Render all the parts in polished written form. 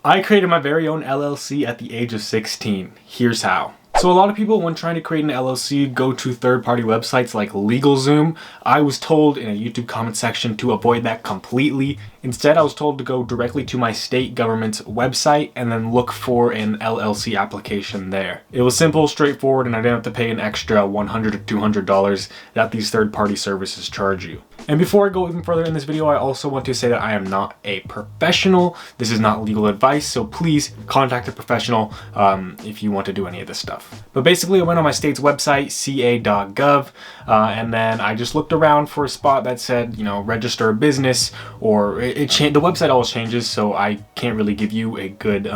I created my very own LLC at the age of 16. Here's how. So a lot of people, when trying to create an LLC, go to third-party websites like LegalZoom. I was told in a YouTube comment section to avoid that completely. Instead, I was told to go directly to my state government's website and then look for an LLC application there. It was simple, straightforward, and I didn't have to pay an extra $100 or $200 that these third-party services charge you. And before I go even further in this video, I also want to say that I am not a professional. This is not legal advice, so please contact a professional if you want to do any of this stuff. But basically, I went on my state's website, ca.gov, and then I just looked around for a spot that said, you know, register a business, or the website always changes, so I can't really give you a good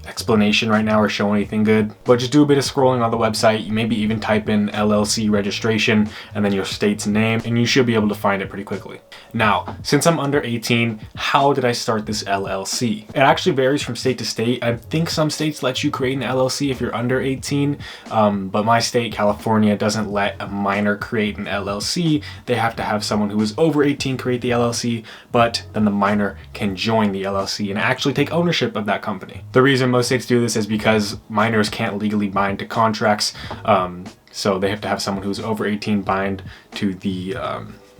explanation right now or show anything good, but just do a bit of scrolling on the website. You maybe even type in LLC registration and then your state's name, and you should be able to find it pretty quickly. Now, since I'm under 18, how did I start this LLC? It actually varies from state to state. I think some states let you create an LLC if you're under 18, but my state, California, doesn't let a minor create an LLC. They have to have someone who is over 18 create the LLC, but then the minor can join the LLC and actually take ownership of that company. The reason most states do this is because minors can't legally bind to contracts, so they have to have someone who's over 18 bind to the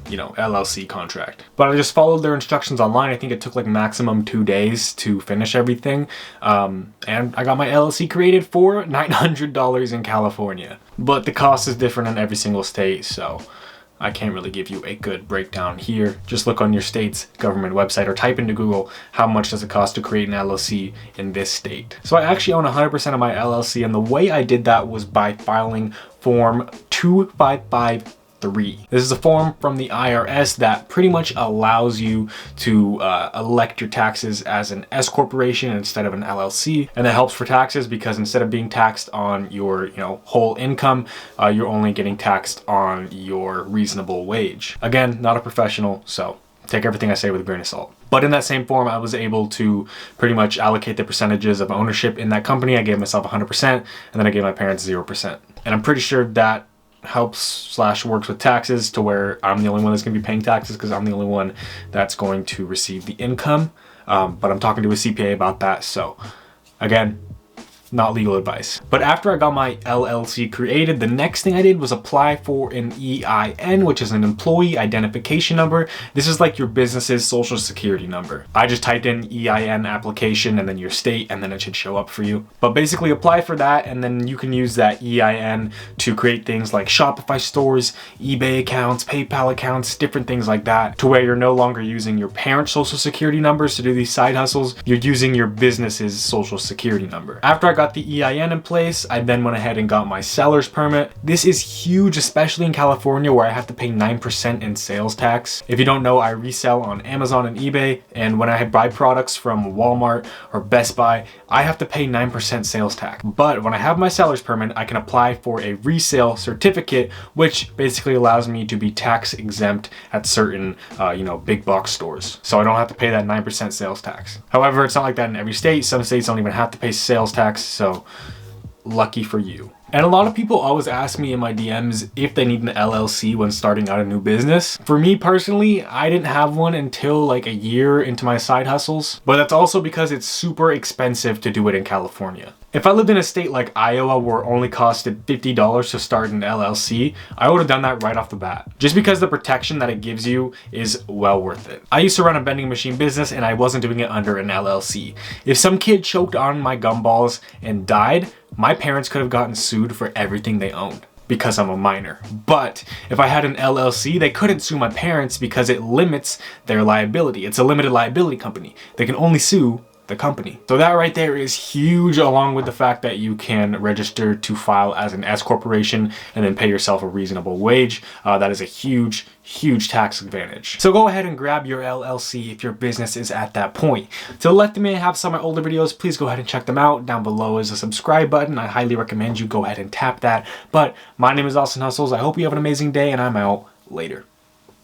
LLC contract. But I just followed their instructions online. I think it took like maximum 2 days to finish everything, and I got my LLC created for $900 in California. But the cost is different in every single state, so I can't really give you a good breakdown here. Just look on your state's government website or type into Google, how much does it cost to create an LLC in this state? So I actually own 100% of my LLC, and the way I did that was by filing Form 2553. This is a form from the IRS that pretty much allows you to elect your taxes as an S corporation instead of an LLC, and that helps for taxes because instead of being taxed on your whole income, you're only getting taxed on your reasonable wage. Again, not a professional, so take everything I say with a grain of salt. But in that same form, I was able to pretty much allocate the percentages of ownership in that company. I gave myself 100%, and then I gave my parents 0%. And I'm pretty sure that helps / works with taxes to where I'm the only one that's going to be paying taxes because I'm the only one that's going to receive the income. But I'm talking to a CPA about that, so again, not legal advice. But after I got my LLC created, the next thing I did was apply for an EIN, which is an employee identification number. This is like your business's social security number. I just typed in EIN application and then your state, and then it should show up for you. But basically apply for that, and then you can use that EIN to create things like Shopify stores, eBay accounts, PayPal accounts, different things like that, to where you're no longer using your parents' social security numbers to do these side hustles. You're using your business's social security number. After I got the EIN in place, I then went ahead and got my seller's permit. This is huge, especially in California where I have to pay 9% in sales tax. If you don't know, I resell on Amazon and eBay, and when I buy products from Walmart or Best Buy, I have to pay 9% sales tax. But when I have my seller's permit, I can apply for a resale certificate, which basically allows me to be tax exempt at certain big box stores. So I don't have to pay that 9% sales tax. However, it's not like that in every state. Some states don't even have to pay sales tax, so lucky for you. And a lot of people always ask me in my DMs if they need an LLC when starting out a new business. For me personally, I didn't have one until like a year into my side hustles, but that's also because it's super expensive to do it in California. If I lived in a state like Iowa where it only costed $50 to start an LLC, I would have done that right off the bat, just because the protection that it gives you is well worth it. I used to run a vending machine business and I wasn't doing it under an LLC. If some kid choked on my gumballs and died, my parents could have gotten sued for everything they owned because I'm a minor. But if I had an LLC, they couldn't sue my parents because it limits their liability. It's a limited liability company. They can only sue the company. So that right there is huge, along with the fact that you can register to file as an S corporation and then pay yourself a reasonable wage. That is a huge tax advantage. So go ahead and grab your LLC if your business is at that point. To the left of me, I have some of my older videos. Please go ahead and check them out. Down below is a subscribe button. I highly recommend you go ahead and tap that. But my name is Austin Hustles. I hope you have an amazing day, and I'm out. Later.